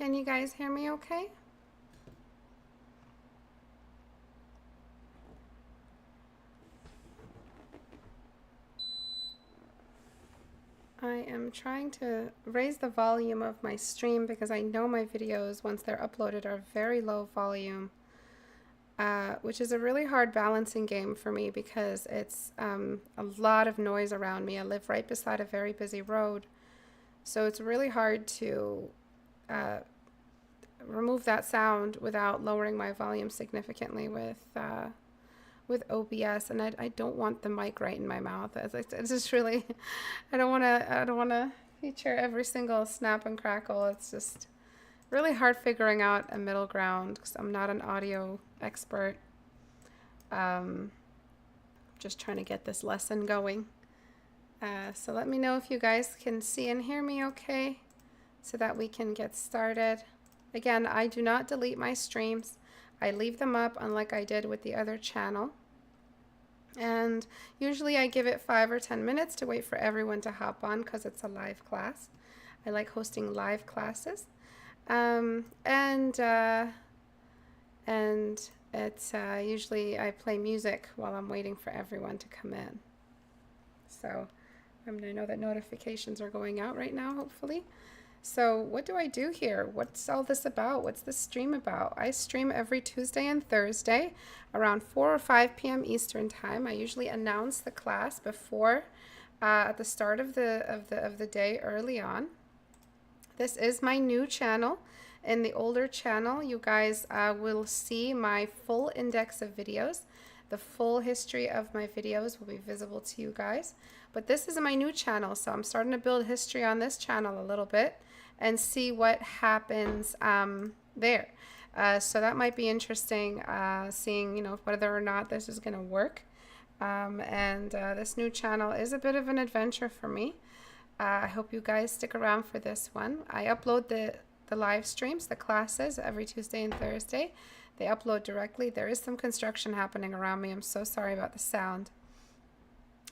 Can you guys hear me okay? I am trying to raise the volume of my stream because I know my videos, once they're uploaded, are very low volume, which is a really hard balancing game for me because it's a lot of noise around me. I live right beside a very busy road, so it's really hard to uh, remove that sound without lowering my volume significantly with OBS, and I don't want the mic right in my mouth. It's just really, I don't want to feature every single snap and crackle. It's just really hard figuring out a middle ground because I'm not an audio expert. Um, just trying to get this lesson going. So let me know if you guys can see and hear me okay so that we can get started. Again, I do not delete my streams. I leave them up unlike I did with the other channel. And usually I give it 5 or 10 minutes to wait for everyone to hop on because it's a live class. I like hosting live classes. And it's usually I play music while I'm waiting for everyone to come in. So I know that notifications are going out right now, hopefully. So what do I do here? What's all this about? What's this stream about? I stream every Tuesday and Thursday around 4 or 5 p.m. Eastern time. I usually announce the class before at the start of the day early on. This is my new channel. In the older channel, you guys will see my full index of videos. The full history of my videos will be visible to you guys. But this is my new channel, so I'm starting to build history on this channel a little bit and see what happens there. So that might be interesting, seeing whether or not this is going to work. This new channel is a bit of an adventure for me. I hope you guys stick around for this one. I upload the live streams, the classes, every Tuesday and Thursday. They upload directly. There is some construction happening around me. I'm so sorry about the sound.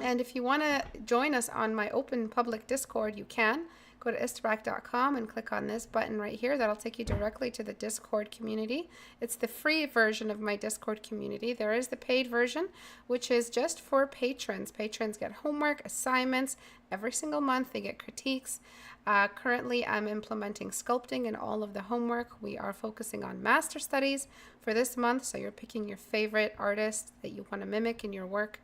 And if you want to join us on my open public Discord, you can. Go to istarak.com and click on this button right here. That'll take you directly to the Discord community. It's the free version of my Discord community. There is the paid version, which is just for patrons. Patrons get homework, assignments every single month. They get critiques. Currently, I'm implementing sculpting in all of the homework. We are focusing on master studies for this month. So you're picking your favorite artist that you want to mimic in your work,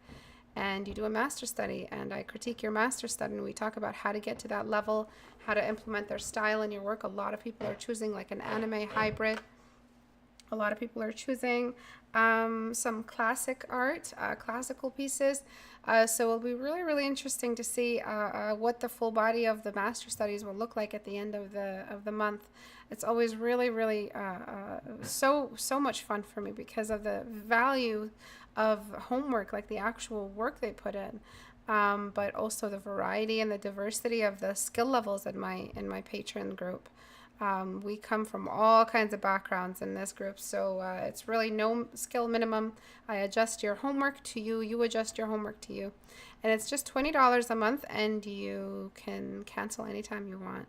and you do a master study, and I critique your master study, and we talk about how to get to that level, how to implement their style in your work. A lot of people are choosing like an anime hybrid. A lot of people are choosing some classic art, classical pieces. So it'll be really, really interesting to see what the full body of the master studies will look like at the end of the month. It's always really, really so much fun for me because of the value of homework, like the actual work they put in, but also the variety and the diversity of the skill levels in my patron group. We come from all kinds of backgrounds in this group, so it's really no skill minimum. I adjust your homework to you, you adjust your homework to you. And it's just $20 a month, and you can cancel anytime you want.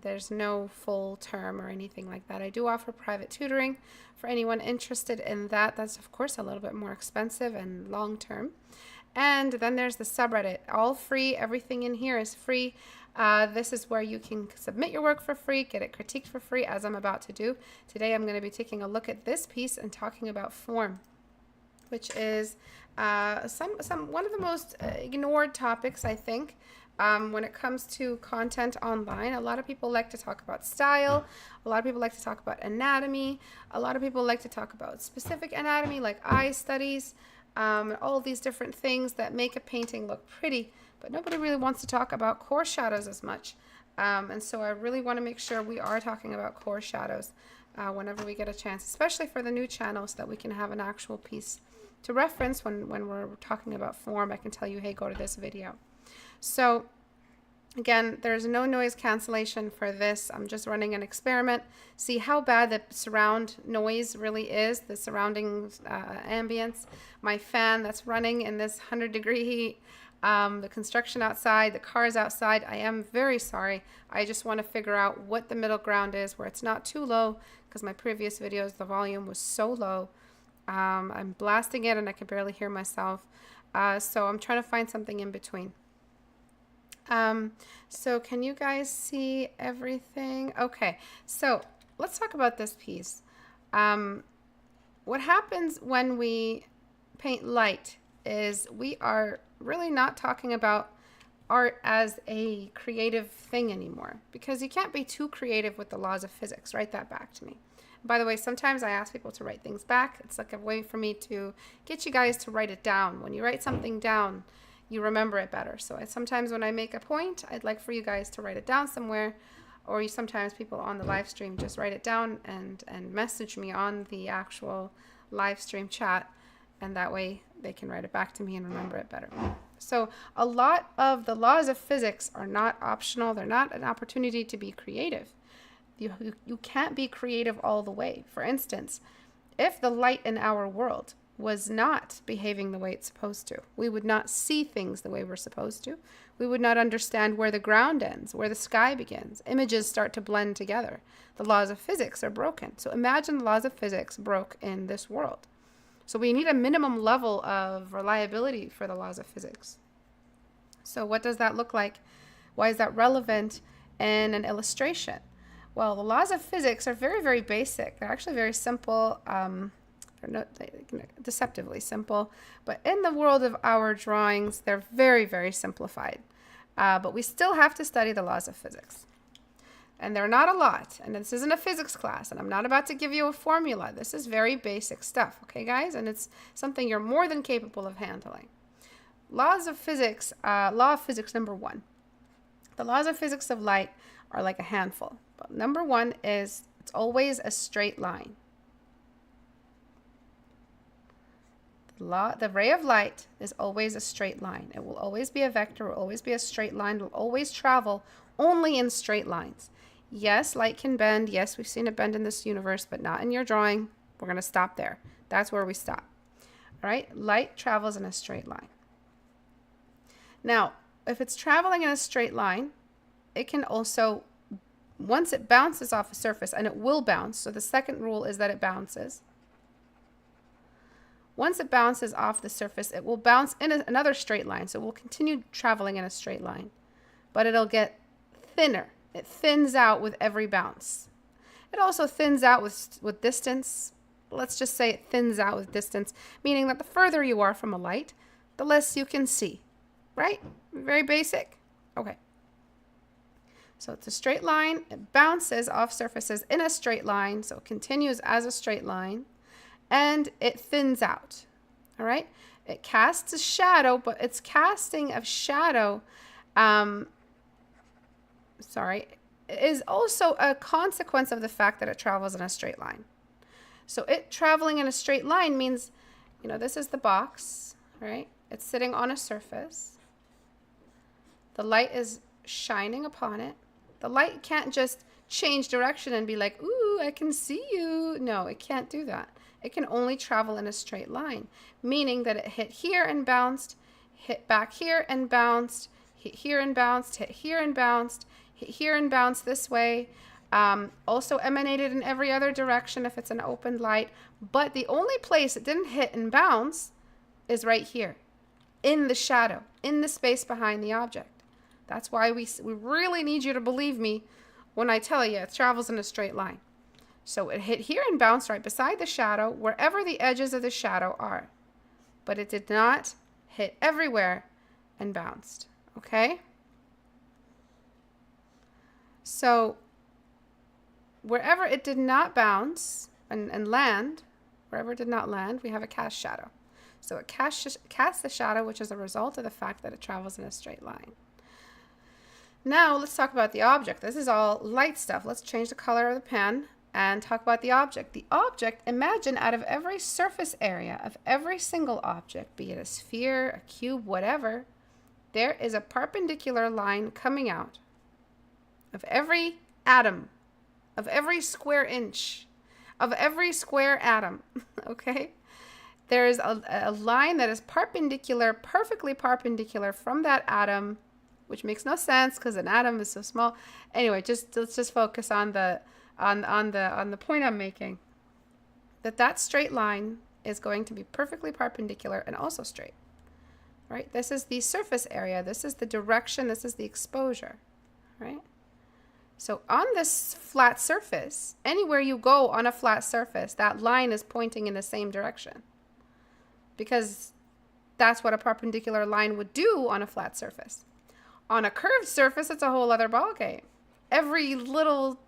There's no full term or anything like that. I do offer private tutoring for anyone interested in that. That's, of course, a little bit more expensive and long term. And then there's the subreddit, all free. Everything in here is free. This is where you can submit your work for free, get it critiqued for free, as I'm about to do. Today I'm going to be taking a look at this piece and talking about form, which is one of the most ignored topics, I think, when it comes to content online. A lot of people like to talk about style. A lot of people like to talk about anatomy. A lot of people like to talk about specific anatomy, like eye studies, all these different things that make a painting look pretty. But nobody really wants to talk about core shadows as much. And so I really want to make sure we are talking about core shadows whenever we get a chance, especially for the new channel, so that we can have an actual piece to reference when we're talking about form. I can tell you, hey, go to this video. So again, there's no noise cancellation for this. I'm just running an experiment. See how bad the surround noise really is, the surrounding ambience. My fan that's running in this 100-degree heat. the construction outside, the cars outside. I am very sorry. I just want to figure out what the middle ground is where it's not too low, because my previous videos, the volume was so low. I'm blasting it and I can barely hear myself. So I'm trying to find something in between. So can you guys see everything? Okay, so let's talk about this piece. What happens when we paint light is we are really not talking about art as a creative thing anymore, because you can't be too creative with the laws of physics. Write that back to me. By the way, sometimes I ask people to write things back. It's like a way for me to get you guys to write it down. When you write something down, you remember it better. So sometimes when I make a point, I'd like for you guys to write it down somewhere, or sometimes people on the live stream just write it down and message me on the actual live stream chat, and that way they can write it back to me and remember it better. So a lot of the laws of physics are not optional. They're not an opportunity to be creative. You can't be creative all the way. For instance, if the light in our world was not behaving the way it's supposed to, we would not see things the way we're supposed to. We would not understand where the ground ends, where the sky begins. Images start to blend together. The laws of physics are broken. So imagine the laws of physics broke in this world. So we need a minimum level of reliability for the laws of physics. So what does that look like? Why is that relevant in an illustration? Well, the laws of physics are very, very basic. They're actually very simple, deceptively simple. But in the world of our drawings, they're very, very simplified. But we still have to study the laws of physics. And they're not a lot. And this isn't a physics class. And I'm not about to give you a formula. This is very basic stuff. Okay, guys? And it's something you're more than capable of handling. Laws of physics, law of physics number 1. The laws of physics of light are like a handful. But number 1 is it's always a straight line. The ray of light is always a straight line. It will always be a vector, it will always be a straight line, it will always travel only in straight lines. Yes, light can bend. Yes, we've seen it bend in this universe, but not in your drawing. We're going to stop there. That's where we stop. All right? Light travels in a straight line. Now, if it's traveling in a straight line, it can also, once it bounces off a surface, and it will bounce, so the second rule is that it bounces. Once it bounces off the surface, it will bounce in another straight line. So it will continue traveling in a straight line, but it'll get thinner. It thins out with every bounce. It also thins out with distance. Let's just say it thins out with distance, meaning that the further you are from a light, the less you can see, right? Very basic. Okay. So it's a straight line. It bounces off surfaces in a straight line, so it continues as a straight line, and it thins out. All right? It casts a shadow, but its casting of shadow is also a consequence of the fact that it travels in a straight line. So it traveling in a straight line means, this is the box, right? It's sitting on a surface. The light is shining upon it. The light can't just change direction and be like, ooh, I can see you. No, it can't do that. It can only travel in a straight line, meaning that it hit here and bounced, hit back here and bounced, hit here and bounced, hit here and bounced, hit here and bounced this way. Also emanated in every other direction if it's an open light. But the only place it didn't hit and bounce is right here, in the shadow, in the space behind the object. That's why we really need you to believe me when I tell you it travels in a straight line. So it hit here and bounced right beside the shadow, wherever the edges of the shadow are. But it did not hit everywhere and bounced. Okay? So wherever it did not bounce and land, wherever it did not land, we have a cast shadow. So it casts the shadow, which is a result of the fact that it travels in a straight line. Now let's talk about the object. This is all light stuff. Let's change the color of the pen and talk about the object. The object, imagine out of every surface area of every single object, be it a sphere, a cube, whatever, there is a perpendicular line coming out of every atom, of every square inch, of every square atom, okay? there is a line that is perpendicular, perfectly perpendicular from that atom, which makes no sense because an atom is so small. Anyway, let's just focus on the point I'm making. That straight line is going to be perfectly perpendicular and also straight. Right? This is the surface area. This is the direction. This is the exposure. Right? So on this flat surface, anywhere you go on a flat surface, that line is pointing in the same direction. Because that's what a perpendicular line would do on a flat surface. On a curved surface, it's a whole other ballgame. Every little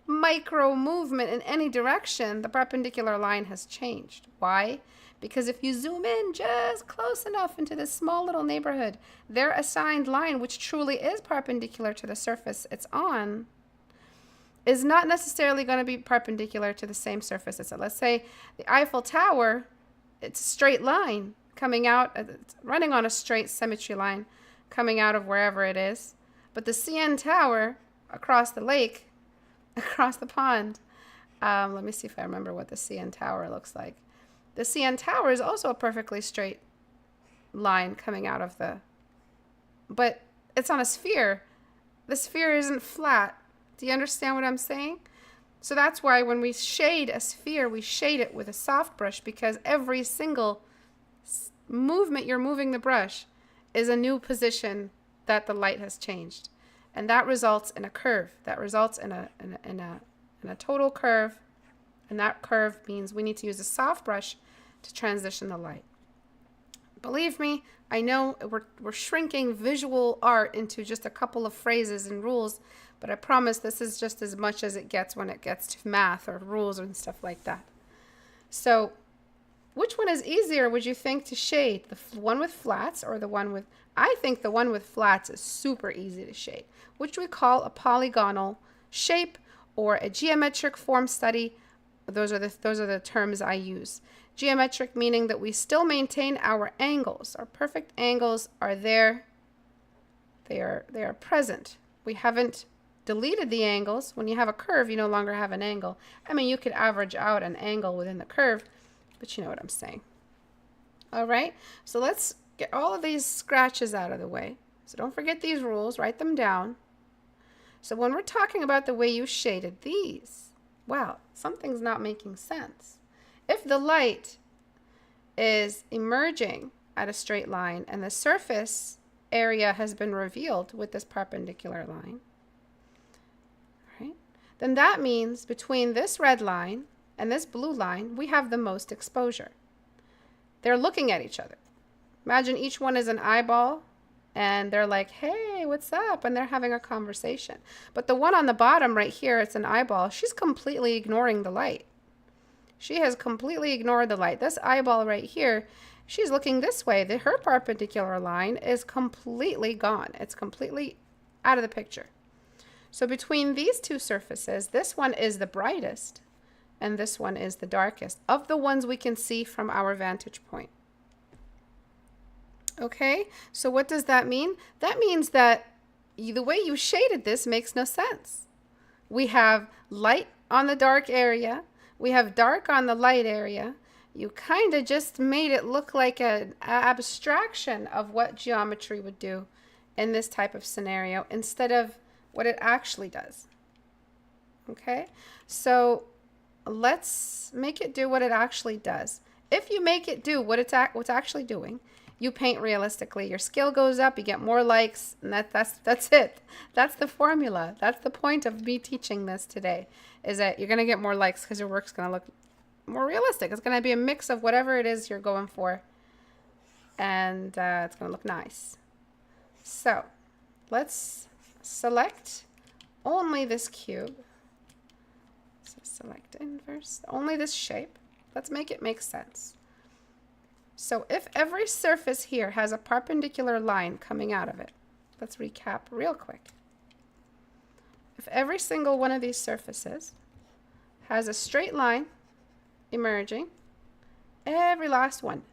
micro movement in any direction, the perpendicular line has changed. Why? Because if you zoom in just close enough into this small little neighborhood, their assigned line, which truly is perpendicular to the surface it's on, is not necessarily going to be perpendicular to the same surface it's on. Let's say the Eiffel Tower, it's a straight line coming out, it's running on a straight symmetry line coming out of wherever it is. But the CN Tower across the lake, across the pond, let me see if I remember what the CN Tower looks like. The CN Tower is also a perfectly straight line coming out of but it's on a sphere. The sphere isn't flat. Do you understand what I'm saying? So that's why when we shade a sphere, we shade it with a soft brush, because every single movement you're moving the brush is a new position that the light has changed. And that results in a curve. That results in a total curve. And that curve means we need to use a soft brush to transition the light. Believe me, I know we're shrinking visual art into just a couple of phrases and rules, but I promise this is just as much as it gets when it gets to math or rules and stuff like that. So which one is easier, would you think, to shade? The one with flats or the one with... I think the one with flats is super easy to shade, which we call a polygonal shape or a geometric form study. Those are the terms I use. Geometric meaning that we still maintain our angles. Our perfect angles are there. They are present. We haven't deleted the angles. When you have a curve, you no longer have an angle. I mean, you could average out an angle within the curve, but you know what I'm saying. All right, so let's get all of these scratches out of the way. So don't forget these rules, write them down. So when we're talking about the way you shaded these, well, something's not making sense. If the light is emerging at a straight line and the surface area has been revealed with this perpendicular line, right, then that means between this red line and this blue line, we have the most exposure. They're looking at each other. Imagine each one is an eyeball and they're like, hey, what's up? And they're having a conversation. But the one on the bottom right here, it's an eyeball. She's completely ignoring the light. She has completely ignored the light. This eyeball right here, she's looking this way. Her perpendicular line is completely gone. It's completely out of the picture. So between these two surfaces, this one is the brightest and this one is the darkest of the ones we can see from our vantage point. Okay, so what does that mean? That means that the way you shaded this makes no sense. We have light on the dark area. We have dark on the light area. You kind of just made it look like an abstraction of what geometry would do in this type of scenario instead of what it actually does. Okay, so let's make it do what it actually does. If you make it do what's actually doing, you paint realistically, your skill goes up, you get more likes, and that's it. That's the formula. That's the point of me teaching this today, is that you're going to get more likes because your work's going to look more realistic. It's going to be a mix of whatever it is you're going for, and it's going to look nice. So let's select only this cube. So select inverse, only this shape. Let's make it make sense. So if every surface here has a perpendicular line coming out of it, let's recap real quick. If every single one of these surfaces has a straight line emerging, every last one,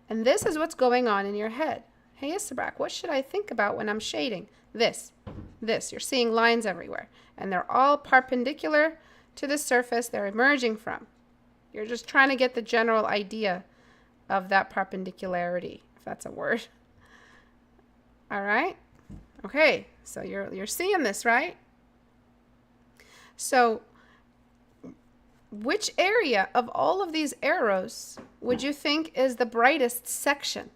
and this is what's going on in your head. Hey, Isabrak, what should I think about when I'm shading? This. You're seeing lines everywhere, and they're all perpendicular to the surface they're emerging from. You're just trying to get the general idea of that perpendicularity, if that's a word. All right. Okay, so you're seeing this, right? So which area of all of these arrows would you think is the brightest section?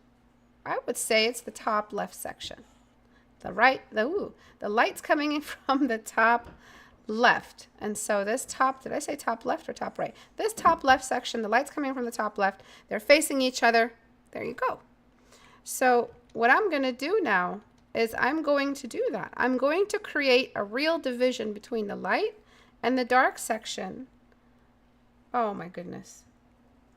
I would say it's the top left section. The light's coming in from the top left. And so this top, did I say top left or top right? This top left section, the light's coming from the top left. They're facing each other. There you go. So what I'm going to do now is I'm going to do that. I'm going to create a real division between the light and the dark section. Oh my goodness.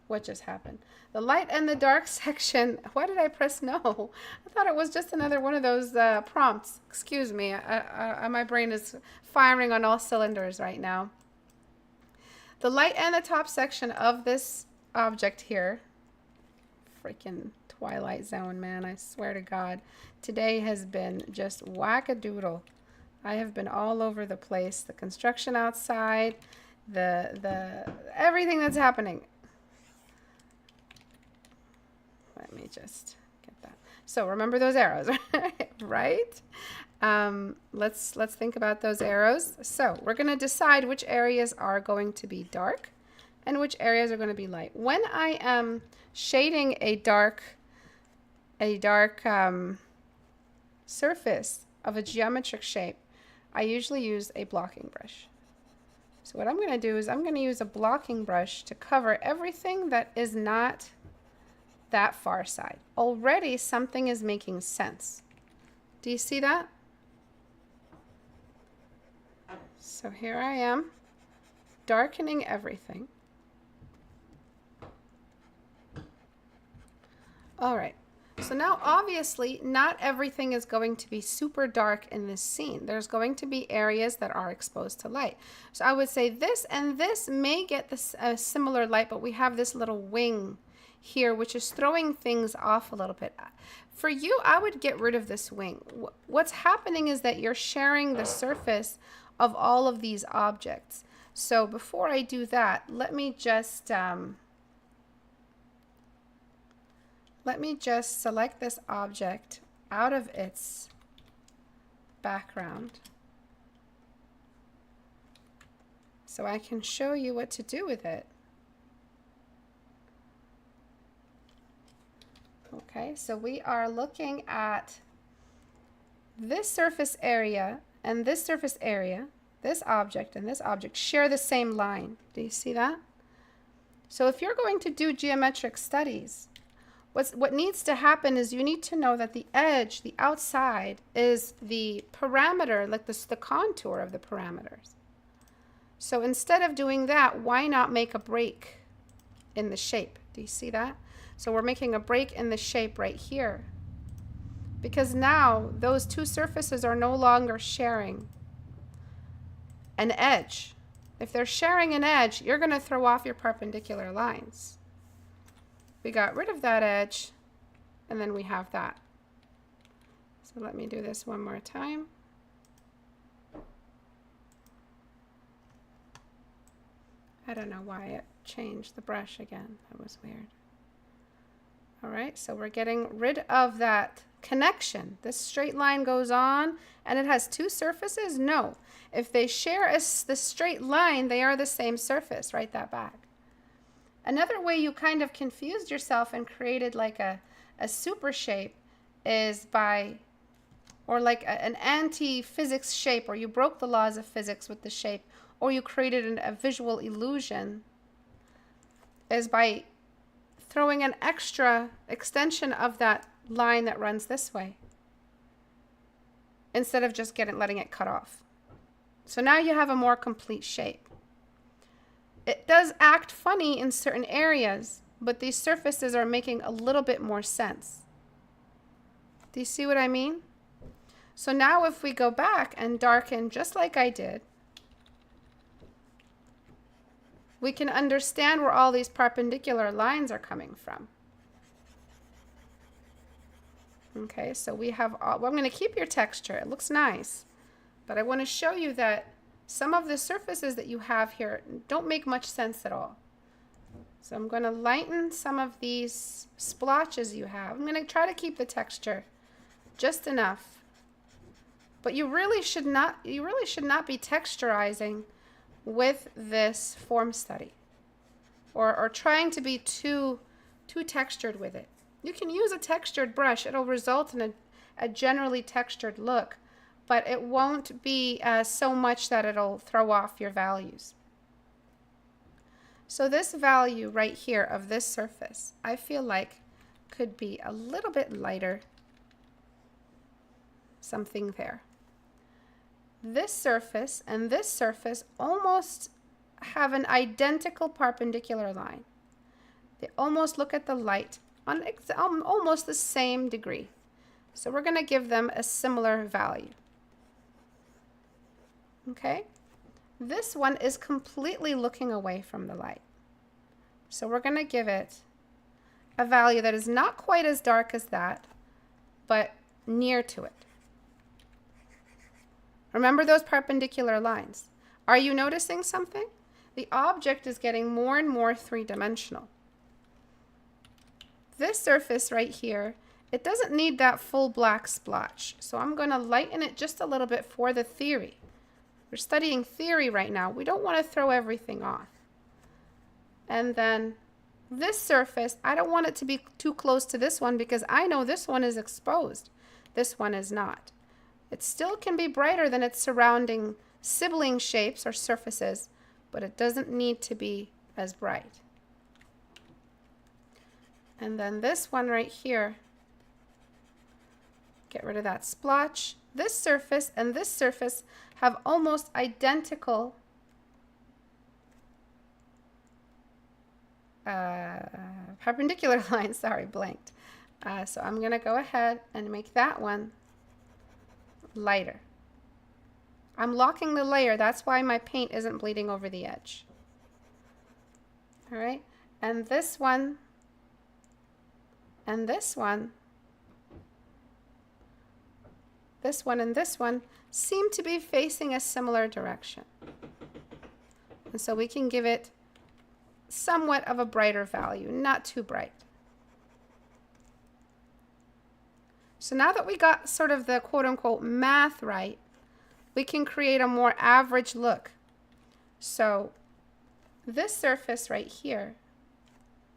What just happened? The light and the dark section. Why did I press no? I thought it was just another one of those prompts. Excuse me. My brain is firing on all cylinders right now. The light and the top section of this object here. Freaking Twilight Zone, man. I swear to God. Today has been just whack-a-doodle. I have been all over the place. The construction outside, the everything that's happening. Let me just get that. So remember those arrows, right? Let's think about those arrows. So we're going to decide which areas are going to be dark and which areas are going to be light. When I am shading a dark surface of a geometric shape, I usually use a blocking brush. So what I'm going to do is I'm going to use a blocking brush to cover everything that is not that far side. Already something is making sense. Do you see that? So here I am, darkening everything. All right. So now obviously not everything is going to be super dark in this scene. There's going to be areas that are exposed to light. So I would say this and this may get this similar light, but we have this little wing here, which is throwing things off a little bit. For you, I would get rid of this wing. What's happening is that you're sharing the surface of all of these objects. So before I do that, let me just select this object out of its background so I can show you what to do with it. Okay, so we are looking at this surface area and this surface area, this object and this object share the same line. Do you see that? So if you're going to do geometric studies, what needs to happen is you need to know that the edge, the outside, is the parameter, like the contour of the parameters. So instead of doing that, why not make a break in the shape? Do you see that? So we're making a break in the shape right here. Because now those two surfaces are no longer sharing an edge. If they're sharing an edge, you're going to throw off your perpendicular lines. We got rid of that edge, and then we have that. So let me do this one more time. I don't know why it changed the brush again. That was weird. All right, so we're getting rid of that connection. This straight line goes on, and it has two surfaces? No. If they share the straight line, they are the same surface. Write that back. Another way you kind of confused yourself and created like a super shape is by, or like an anti-physics shape, or you broke the laws of physics with the shape, or you created a visual illusion, is by throwing an extra extension of that line that runs this way instead of just letting it cut off. So now you have a more complete shape. It does act funny in certain areas, but these surfaces are making a little bit more sense. Do you see what I mean? So now if we go back and darken just like I did, we can understand where all these perpendicular lines are coming from. Okay, so we have all, well, I'm going to keep your texture. It looks nice, but I want to show you that some of the surfaces that you have here don't make much sense at all. So I'm going to lighten some of these splotches you have. I'm going to try to keep the texture just enough. But you really should not be texturizing with this form study, or trying to be too textured with it. You can use a textured brush. It'll result in a generally textured look, but it won't be so much that it'll throw off your values. So this value right here of this surface, I feel like could be a little bit lighter, something there. This surface and this surface almost have an identical perpendicular line. They almost look at the light on almost the same degree. So we're going to give them a similar value. Okay? This one is completely looking away from the light. So we're going to give it a value that is not quite as dark as that, but near to it. Remember those perpendicular lines. Are you noticing something? The object is getting more and more three-dimensional. This surface right here, it doesn't need that full black splotch. So I'm going to lighten it just a little bit for the theory. We're studying theory right now. We don't want to throw everything off. And then this surface, I don't want it to be too close to this one because I know this one is exposed. This one is not. It still can be brighter than its surrounding sibling shapes or surfaces, but it doesn't need to be as bright. And then this one right here, get rid of that splotch. This surface and this surface have almost identical perpendicular lines. Sorry, blanked. So I'm going to go ahead and make that one lighter. I'm locking the layer. That's why my paint isn't bleeding over the edge. All right. And this one and this one, and this one seem to be facing a similar direction. And so we can give it somewhat of a brighter value, not too bright. So now that we got sort of the quote-unquote math right, we can create a more average look. So this surface right here,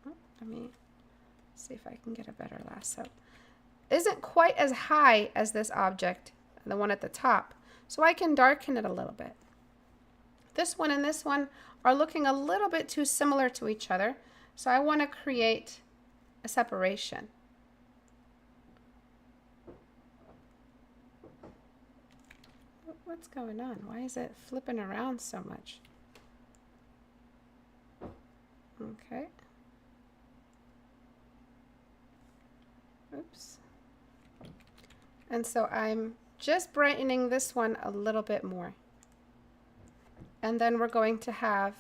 let me see if I can get a better lasso, isn't quite as high as this object, the one at the top. So I can darken it a little bit. This one and this one are looking a little bit too similar to each other. So I want to create a separation. What's going on? Why is it flipping around so much? Okay. Oops. And so I'm just brightening this one a little bit more. And then we're going to have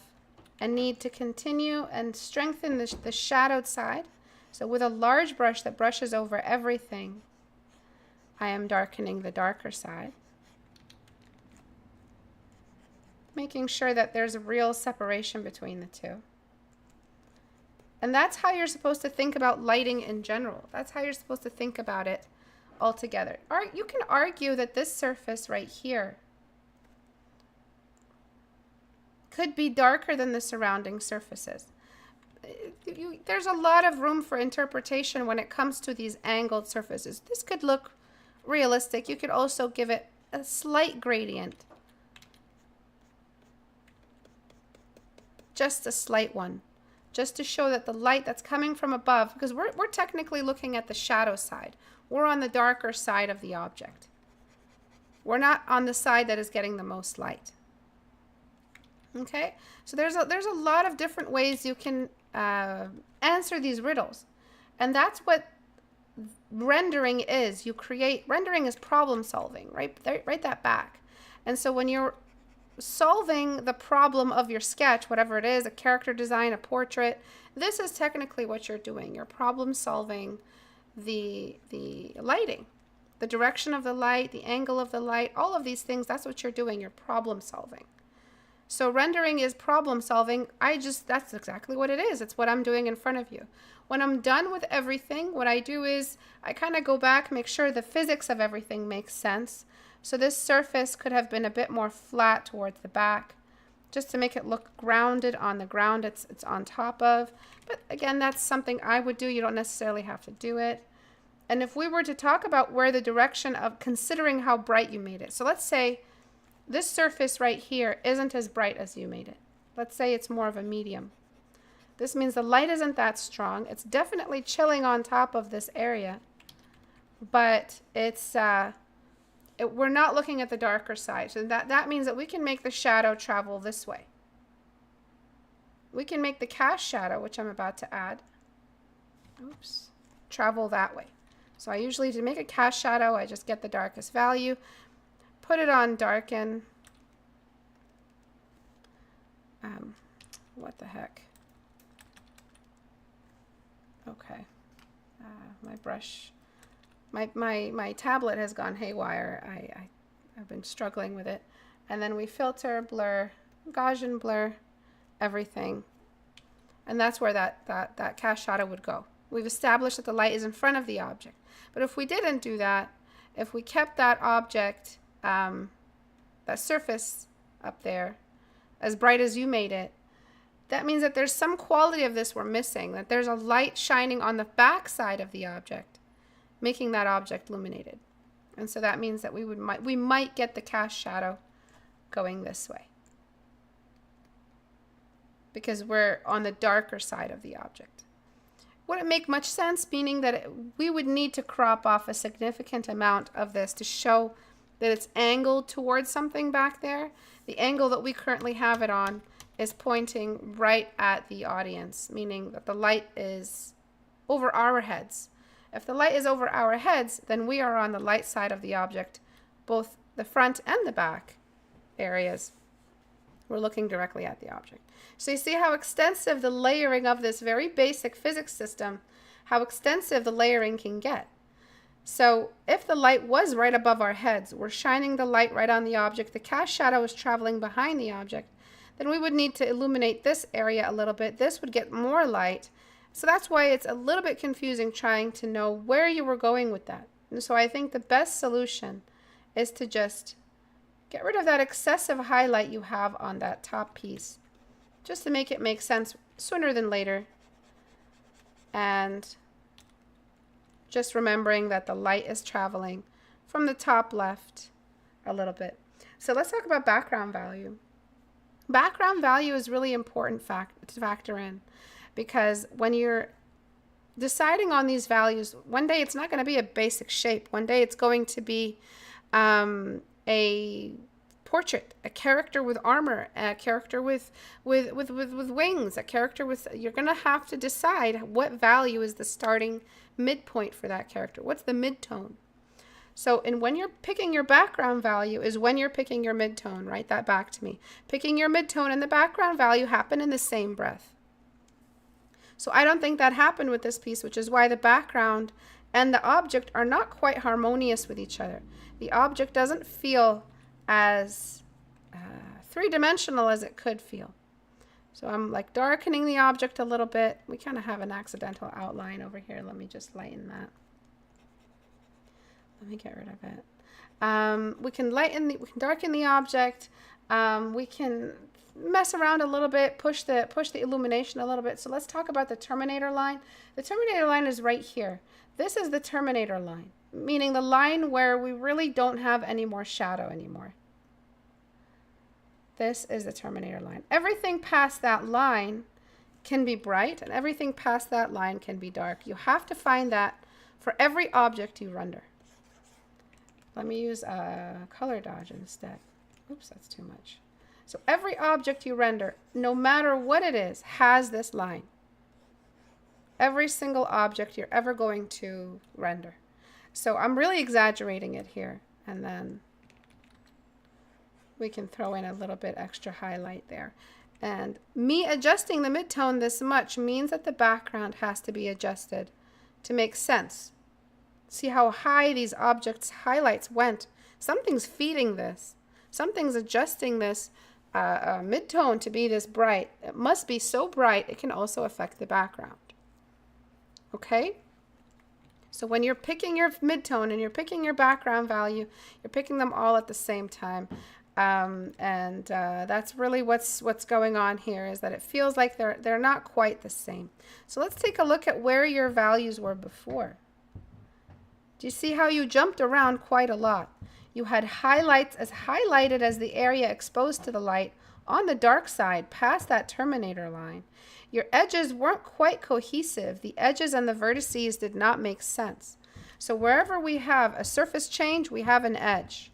a need to continue and strengthen the shadowed side. So with a large brush that brushes over everything, I am darkening the darker side, making sure that there's a real separation between the two. And that's how you're supposed to think about lighting in general. That's how you're supposed to think about it altogether. Or you can argue that this surface right here could be darker than the surrounding surfaces. There's a lot of room for interpretation when it comes to these angled surfaces. This could look realistic. You could also give it a slight gradient. Just a slight one. Just to show that the light that's coming from above, because we're technically looking at the shadow side. We're on the darker side of the object. We're not on the side that is getting the most light. Okay, so there's a lot of different ways you can answer these riddles, and that's what rendering is. Rendering is problem solving, right? Write that back. And so when you're solving the problem of your sketch, whatever it is, a character design, a portrait, this is technically what you're doing. You're problem solving the lighting, the direction of the light, the angle of the light, all of these things. That's what you're doing. You're problem solving. So rendering is problem solving. That's exactly what it is. It's what I'm doing in front of you. When I'm done with everything, what I do is I kind of go back, make sure the physics of everything makes sense. So this surface could have been a bit more flat towards the back, just to make it look grounded on the ground it's on top of. But again, that's something I would do. You don't necessarily have to do it. And if we were to talk about where the direction of considering how bright you made it. So let's say this surface right here isn't as bright as you made it. Let's say it's more of a medium. This means the light isn't that strong. It's definitely chilling on top of this area, but we're not looking at the darker side. So that means that we can make the shadow travel this way. We can make the cast shadow, which I'm about to add, travel that way. So I usually, to make a cast shadow, I just get the darkest value, put it on darken. What the heck? Okay. My brush, my tablet has gone haywire. I've been struggling with it. And then we filter, blur, Gaussian blur, everything. And that's where that cast shadow would go. We've established that the light is in front of the object. But if we didn't do that, if we kept that object, that surface up there, as bright as you made it, that means that there's some quality of this we're missing, that there's a light shining on the back side of the object, making that object illuminated. And so that means that we might get the cast shadow going this way, because we're on the darker side of the object. Wouldn't make much sense, meaning that we would need to crop off a significant amount of this to show that it's angled towards something back there. The angle that we currently have it on is pointing right at the audience, meaning that the light is over our heads. If the light is over our heads, then we are on the light side of the object, both the front and the back areas. We're looking directly at the object. So you see how extensive the layering of this very basic physics system, how extensive the layering can get. So if the light was right above our heads, we're shining the light right on the object, the cast shadow is traveling behind the object, then we would need to illuminate this area a little bit. This would get more light. So that's why it's a little bit confusing trying to know where you were going with that. And so I think the best solution is to just get rid of that excessive highlight you have on that top piece, just to make it make sense sooner than later. And just remembering that the light is traveling from the top left a little bit. So let's talk about background value. Background value is really important to factor in, because when you're deciding on these values, one day it's not going to be a basic shape. One day it's going to be a portrait, a character with armor, a character with wings, a character with, you're going to have to decide what value is the starting midpoint for that character. What's the midtone? So, and when you're picking your background value is when you're picking your midtone. Write that back to me. Picking your midtone and the background value happen in the same breath. So I don't think that happened with this piece, which is why the background and the object are not quite harmonious with each other. The object doesn't feel as three-dimensional as it could feel. So I'm like darkening the object a little bit. We kind of have an accidental outline over here. Let me just lighten that. Let me get rid of it. We can darken the object. We can mess around a little bit, push the illumination a little bit. So let's talk about the terminator line. The terminator line is right here. This is the terminator line, meaning the line where we really don't have any more shadow anymore. This is the terminator line. Everything past that line can be bright, and everything past that line can be dark. You have to find that for every object you render. Let me use a color dodge instead. Oops, that's too much. So every object you render, no matter what it is, has this line. Every single object you're ever going to render. So I'm really exaggerating it here, and then we can throw in a little bit extra highlight there. And me adjusting the midtone this much means that the background has to be adjusted to make sense. See how high these objects' highlights went. Something's feeding this. Something's adjusting this midtone to be this bright. It must be so bright it can also affect the background. Okay? So when you're picking your midtone and you're picking your background value, you're picking them all at the same time. That's really what's going on here, is that it feels like they're not quite the same. So let's take a look at where your values were before. Do you see how you jumped around quite a lot? You had highlights as highlighted as the area exposed to the light on the dark side past that terminator line. Your edges weren't quite cohesive. The edges and the vertices did not make sense. So wherever we have a surface change, we have an edge.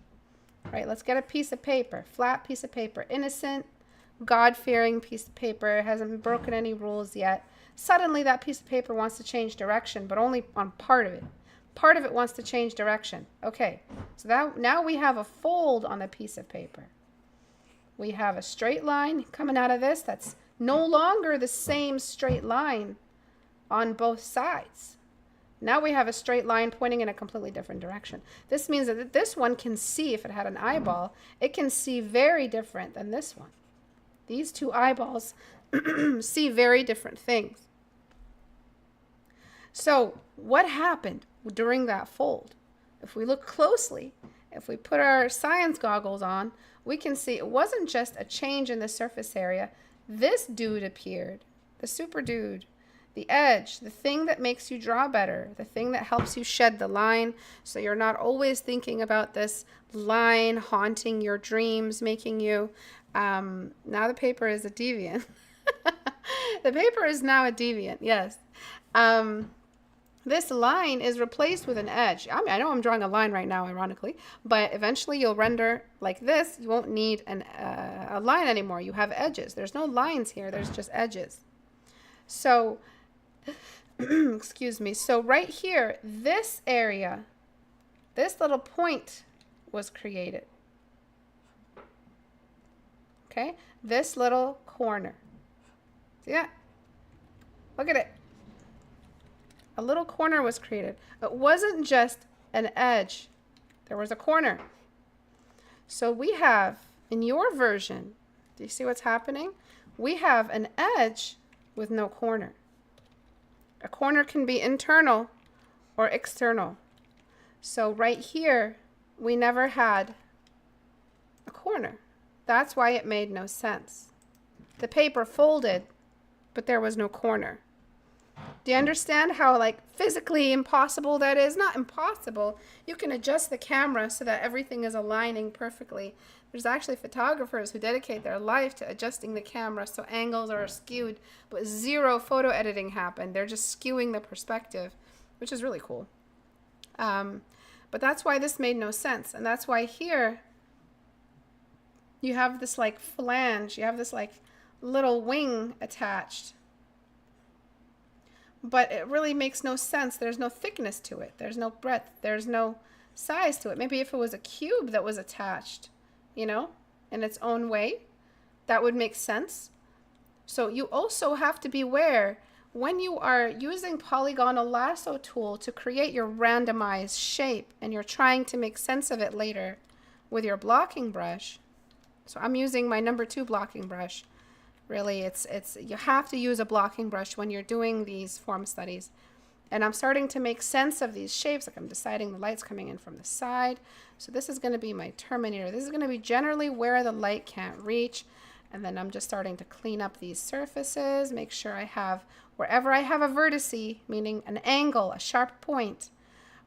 All right, let's get a piece of paper, flat piece of paper, innocent, God-fearing piece of paper, hasn't broken any rules yet. Suddenly that piece of paper wants to change direction, but only on part of it. Part of it wants to change direction. Okay, so now we have a fold on the piece of paper. We have a straight line coming out of this that's no longer the same straight line on both sides. Now we have a straight line pointing in a completely different direction. This means that this one can see, if it had an eyeball, it can see very different than this one. These two eyeballs see very different things. So what happened during that fold? If we look closely, if we put our science goggles on, we can see it wasn't just a change in the surface area. This dude appeared, the super dude, the edge, the thing that makes you draw better, the thing that helps you shed the line so you're not always thinking about this line haunting your dreams, making you, now the paper is a deviant. The paper is now a deviant, yes. This line is replaced with an edge. I know I'm drawing a line right now, ironically, but eventually you'll render like this. You won't need a line anymore. You have edges. There's no lines here. There's just edges. So, excuse me. So right here, this area, this little point was created. Okay? This little corner. See that? Look at it. A little corner was created. It wasn't just an edge. There was a corner. So we have, in your version, do you see what's happening? We have an edge with no corner. A corner can be internal or external. So right here, we never had a corner. That's why it made no sense. The paper folded, but there was no corner. Do you understand how physically impossible that is? Not impossible. You can adjust the camera so that everything is aligning perfectly. There's actually photographers who dedicate their life to adjusting the camera so angles are skewed, but zero photo editing happened. They're just skewing the perspective, which is really cool. But that's why this made no sense. And that's why here you have this flange. You have this little wing attached. But it really makes no sense. There's no thickness to it. There's no breadth. There's no size to it. Maybe if it was a cube that was attached, in its own way, that would make sense. So you also have to beware when you are using polygonal lasso tool to create your randomized shape and you're trying to make sense of it later with your blocking brush. So I'm using my number 2 blocking brush. Really, it's you have to use a blocking brush when you're doing these form studies. And I'm starting to make sense of these shapes. I'm deciding the light's coming in from the side. So this is going to be my terminator. This is going to be generally where the light can't reach. And then I'm just starting to clean up these surfaces, make sure I have, wherever I have a vertice, meaning an angle, a sharp point,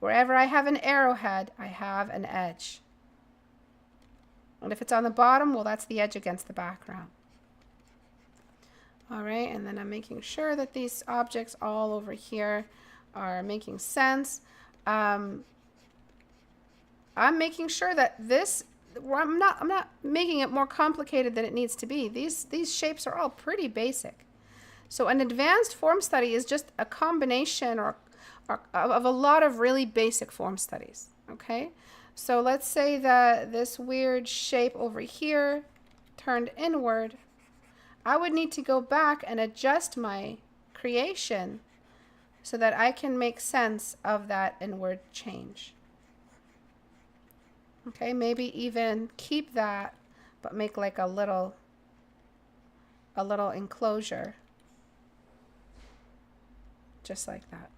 wherever I have an arrowhead, I have an edge. And if it's on the bottom, well, that's the edge against the background. All right, and then I'm making sure that these objects all over here are making sense. I'm making sure that this, I'm not making it more complicated than it needs to be. These shapes are all pretty basic. So an advanced form study is just a combination of a lot of really basic form studies, okay? So let's say that this weird shape over here turned inward. I would need to go back and adjust my creation so that I can make sense of that inward change. Okay, maybe even keep that but make like a little enclosure, just like that.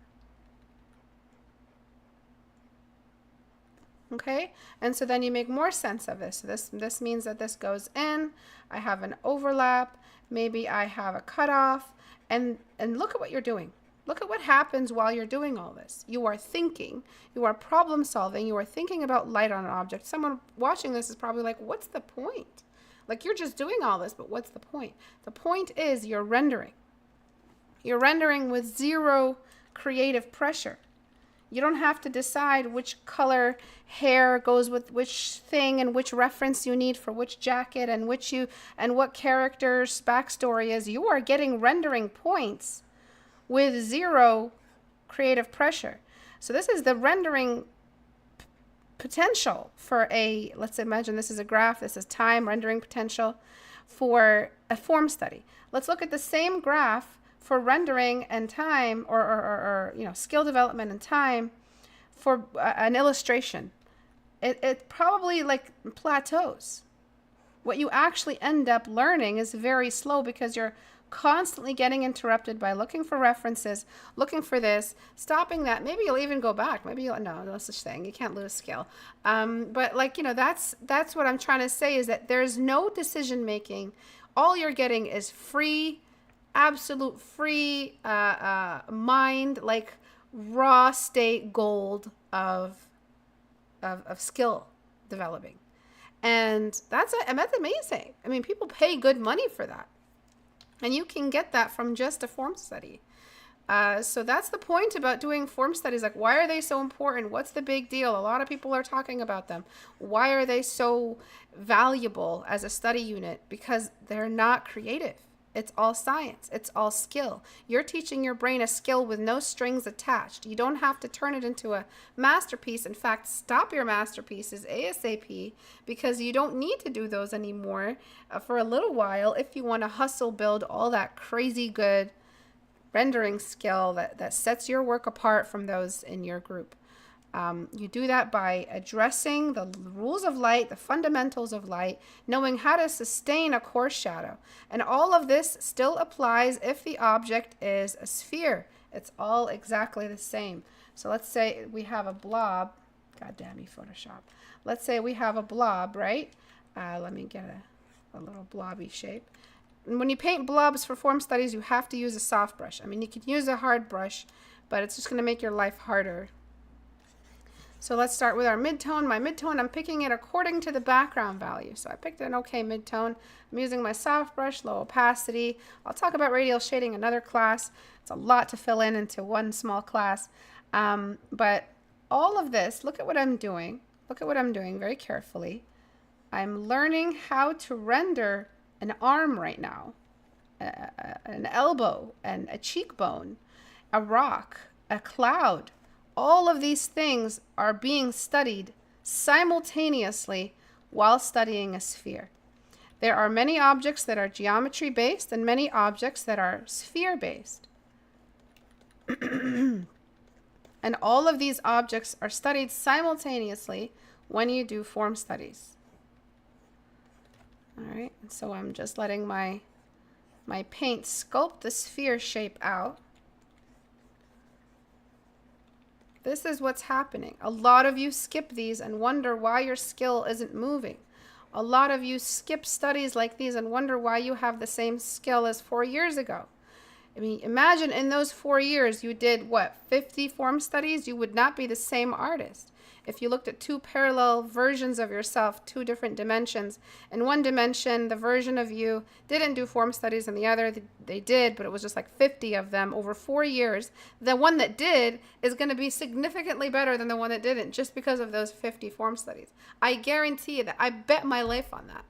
Okay, and so then you make more sense of this. So this means that this goes in, I have an overlap, maybe I have a cutoff, and look at what you're doing. Look at what happens while you're doing all this. You are thinking, you are problem solving, you are thinking about light on an object. Someone watching this is probably like, what's the point? Like, you're just doing all this, but what's the point? The point is you're rendering. You're rendering with zero creative pressure. You don't have to decide which color hair goes with which thing and which reference you need for which jacket and what character's backstory is. You are getting rendering points with zero creative pressure. So this is the rendering potential for let's imagine this is a graph, this is time rendering potential for a form study. Let's look at the same graph for rendering and time, or skill development and time for an illustration. It probably like plateaus. What you actually end up learning is very slow because you're constantly getting interrupted by looking for references, looking for this, stopping that. Maybe you'll even go back. Maybe no such thing. You can't lose skill. But that's what I'm trying to say, is that there's no decision making. All you're getting is free, absolute free mind, like raw state gold of skill developing. And that's amazing. I mean, people pay good money for that. And you can get that from just a form study. So that's the point about doing form studies. Like, why are they so important? What's the big deal? A lot of people are talking about them. Why are they so valuable as a study unit? Because they're not creative. It's all science. It's all skill. You're teaching your brain a skill with no strings attached. You don't have to turn it into a masterpiece. In fact, stop your masterpieces ASAP, because you don't need to do those anymore for a little while if you want to hustle build all that crazy good rendering skill that sets your work apart from those in your group. You do that by addressing the rules of light, the fundamentals of light, knowing how to sustain a coarse shadow. And all of this still applies if the object is a sphere. It's all exactly the same. So let's say we have a blob. God damn you, Photoshop. Let's say we have a blob, right? Let me get a little blobby shape. And when you paint blobs for form studies, you have to use a soft brush. I mean, you can use a hard brush, but it's just going to make your life harder. So let's start with our midtone. My midtone, I'm picking it according to the background value. So I picked an okay midtone. I'm using my soft brush, low opacity. I'll talk about radial shading another class. It's a lot to fill in into one small class. But all of this, look at what I'm doing. Look at what I'm doing very carefully. I'm learning how to render an arm right now, an elbow, and a cheekbone, a rock, a cloud. All of these things are being studied simultaneously while studying a sphere. There are many objects that are geometry based and many objects that are sphere based. And all of these objects are studied simultaneously when you do form studies. All right, so I'm just letting my paint sculpt the sphere shape out. This is what's happening. A lot of you skip these and wonder why your skill isn't moving. A lot of you skip studies like these and wonder why you have the same skill as 4 years ago. I mean, imagine in those 4 years you did, what, 50 form studies? You would not be the same artist. If you looked at two parallel versions of yourself, two different dimensions, in one dimension, the version of you didn't do form studies, and the other, they did, but it was just like 50 of them over 4 years. The one that did is going to be significantly better than the one that didn't, just because of those 50 form studies. I guarantee you that. I bet my life on that.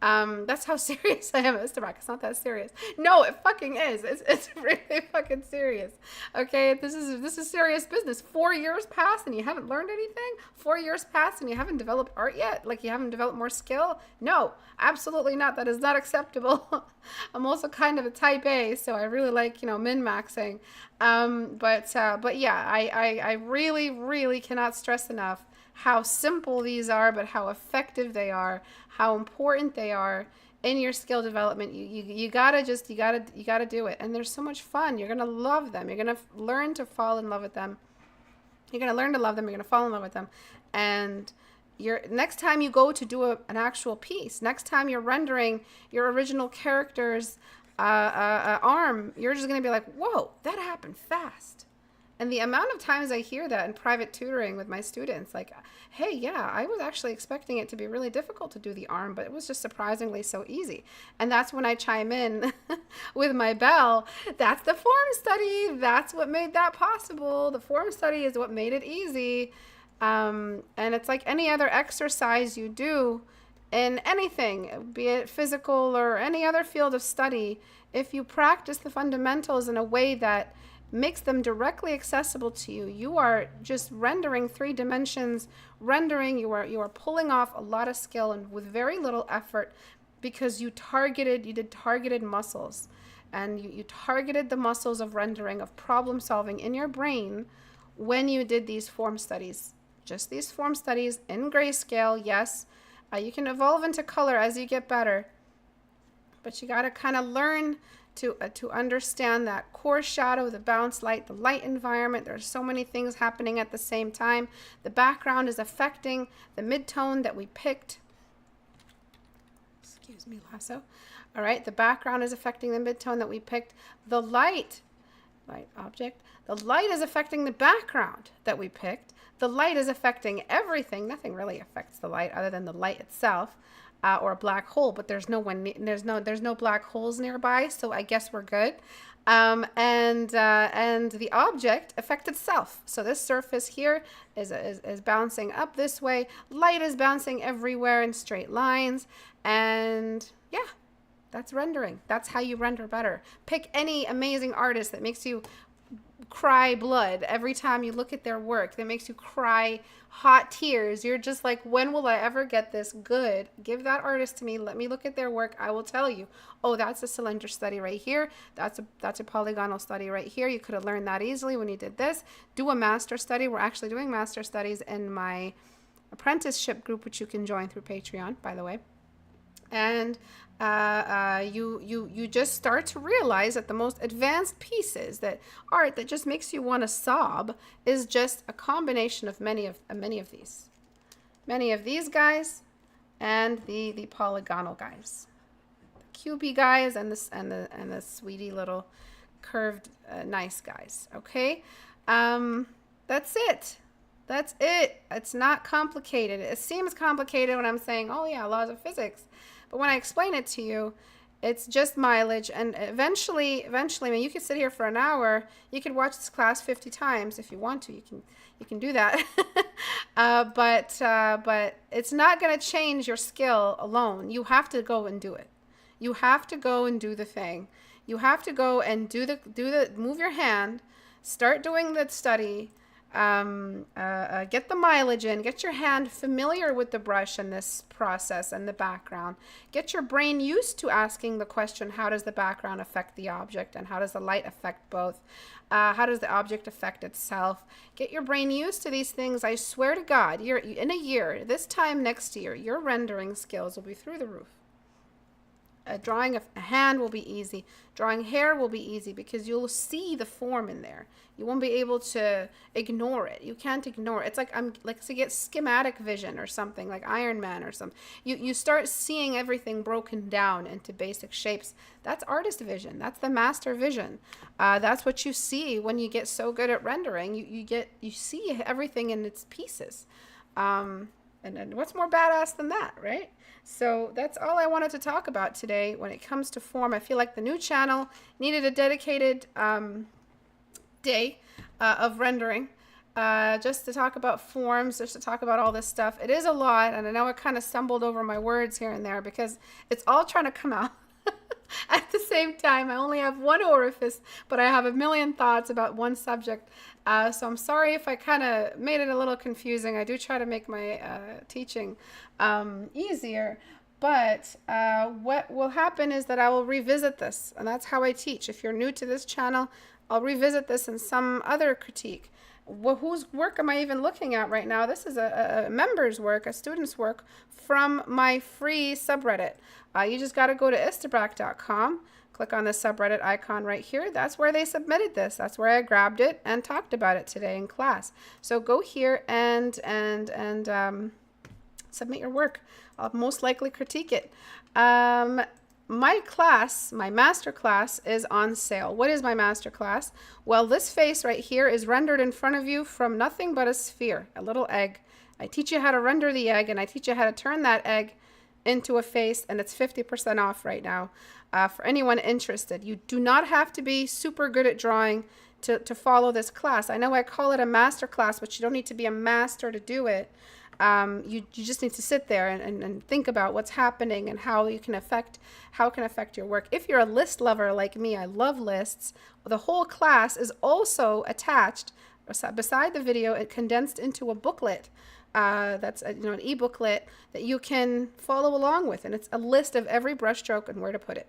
That's how serious I am, Mr. Mac. It's not that serious. No, it fucking is. It's really fucking serious. Okay, this is serious business. 4 years passed and you haven't learned anything? 4 years passed and you haven't developed art yet? Like, you haven't developed more skill? No, absolutely not. That is not acceptable. I'm also kind of a type A, so I really like, min-maxing. But yeah, I really, really cannot stress enough how simple these are, but how effective they are, how important they are in your skill development. You gotta do it. And they're so much fun. You're gonna love them. You're gonna learn to fall in love with them. You're gonna learn to love them. You're gonna fall in love with them. And next time you go to do an actual piece, next time you're rendering your original character's arm, you're just gonna be like, whoa, that happened fast. And the amount of times I hear that in private tutoring with my students, like, hey, yeah, I was actually expecting it to be really difficult to do the arm, but it was just surprisingly so easy. And that's when I chime in with my bell. That's the form study. That's what made that possible. The form study is what made it easy. And it's like any other exercise you do in anything, be it physical or any other field of study. If you practice the fundamentals in a way that makes them directly accessible to you, you are just rendering 3 dimensions, you are pulling off a lot of skill and with very little effort, because you did targeted muscles, and you targeted the muscles of rendering, of problem solving in your brain when you did these form studies. Just these form studies in grayscale. Yes, you can evolve into color as you get better, but you got to kind of learn to understand that core shadow, the bounce light, the light environment. There's so many things happening at the same time. The background is affecting the midtone that we picked. Excuse me, lasso. All right, the background is affecting the midtone that we picked. The light object, the light is affecting the background that we picked. The light is affecting everything. Nothing really affects the light other than the light itself. Or a black hole, but there's no black holes nearby, so I guess we're good. And the object affects itself. So this surface here is bouncing up this way. Light is bouncing everywhere in straight lines, and yeah, that's rendering. That's how you render better. Pick any amazing artist that makes you cry blood every time you look at their work, that makes you cry hot tears. You're just like, when will I ever get this good? Give that artist to me. Let me look at their work. I will tell you, oh, that's a cylinder study right here. That's a polygonal study right here. You could have learned that easily when you did this. Do a master study. We're actually doing master studies in my apprenticeship group, which you can join through Patreon, by the way. And you just start to realize that the most advanced pieces, that art that just makes you want to sob, is just a combination of many of these guys and the polygonal guys, the cubey guys, and the sweetie little curved nice guys. Okay, that's it. It's not complicated. It seems complicated when I'm saying, oh yeah, laws of physics. But when I explain it to you, it's just mileage. And eventually, I mean, you could sit here for an hour. You could watch this class 50 times if you want to. You can do that. But it's not going to change your skill alone. You have to go and do it. You have to go and do the thing. You have to go and move your hand, start doing the study. Get the mileage in, get your hand familiar with the brush and this process and the background. Get your brain used to asking the question, how does the background affect the object, and how does the light affect both? How does the object affect itself? Get your brain used to these things. I swear to God, in a year, this time next year, your rendering skills will be through the roof. Drawing a hand will be easy. Drawing hair will be easy because you'll see the form in there. You won't be able to ignore it. You can't ignore it. It's like to get schematic vision or something, like Iron Man or something. You start seeing everything broken down into basic shapes. That's artist vision. That's the master vision. That's what you see when you get so good at rendering. You see everything in its pieces. And what's more badass than that, right? So that's all I wanted to talk about today when it comes to form. I feel like the new channel needed a dedicated day of rendering, just to talk about forms, just to talk about all this stuff. It is a lot, and I know I kind of stumbled over my words here and there because it's all trying to come out at the same time. I only have one orifice, but I have a million thoughts about one subject. So I'm sorry if I kind of made it a little confusing. I do try to make my teaching easier, but what will happen is that I will revisit this, and that's how I teach. If you're new to this channel, I'll revisit this in some other critique, Well, whose work am I even looking at right now? This is a member's work, a student's work from my free subreddit. You just got to go to istabrack.com, click on the subreddit icon right here. That's where they submitted this. That's where I grabbed it and talked about it today in class. So go here and submit your work. I'll most likely critique it. My class, my master class, is on sale. What is my master class? Well, this face right here is rendered in front of you from nothing but a sphere, a little egg. I teach you how to render the egg, and I teach you how to turn that egg into a face, and it's 50% off right now for anyone interested. You do not have to be super good at drawing to follow this class. I know I call it a master class, but you don't need to be a master to do it. You just need to sit there and think about what's happening and how it can affect your work. If you're a list lover like me, I love lists. The whole class is also attached beside the video. It condensed into a booklet. That's an e-booklet that you can follow along with, and it's a list of every brushstroke and where to put it.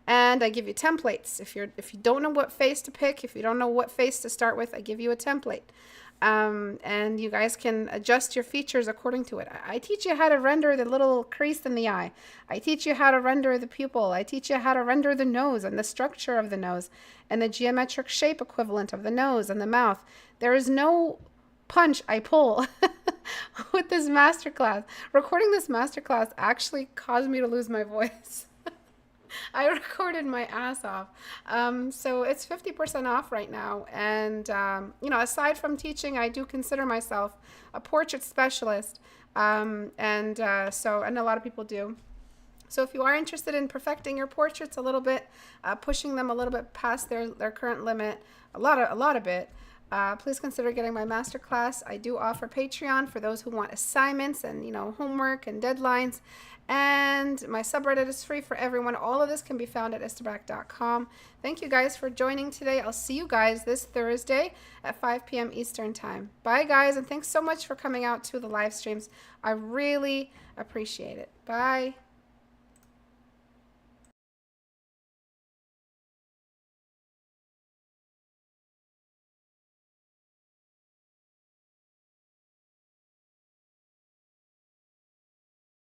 And I give you templates. If you don't know what face to pick, if you don't know what face to start with, I give you a template. And you guys can adjust your features according to it. I teach you how to render the little crease in the eye. I teach you how to render the pupil. I teach you how to render the nose and the structure of the nose and the geometric shape equivalent of the nose and the mouth. There is no punch I pull with this masterclass. Recording this masterclass actually caused me to lose my voice. I recorded my ass off. So it's 50% off right now. And, aside from teaching, I do consider myself a portrait specialist. So a lot of people do. So if you are interested in perfecting your portraits a little bit, pushing them a little bit past their current limit, a lot of it, please consider getting my masterclass. I do offer Patreon for those who want assignments and, homework and deadlines. And my subreddit is free for everyone. All of this can be found at istabrack.com. Thank you guys for joining today. I'll see you guys this Thursday at 5 p.m. Eastern Time. Bye, guys, and thanks so much for coming out to the live streams. I really appreciate it. Bye.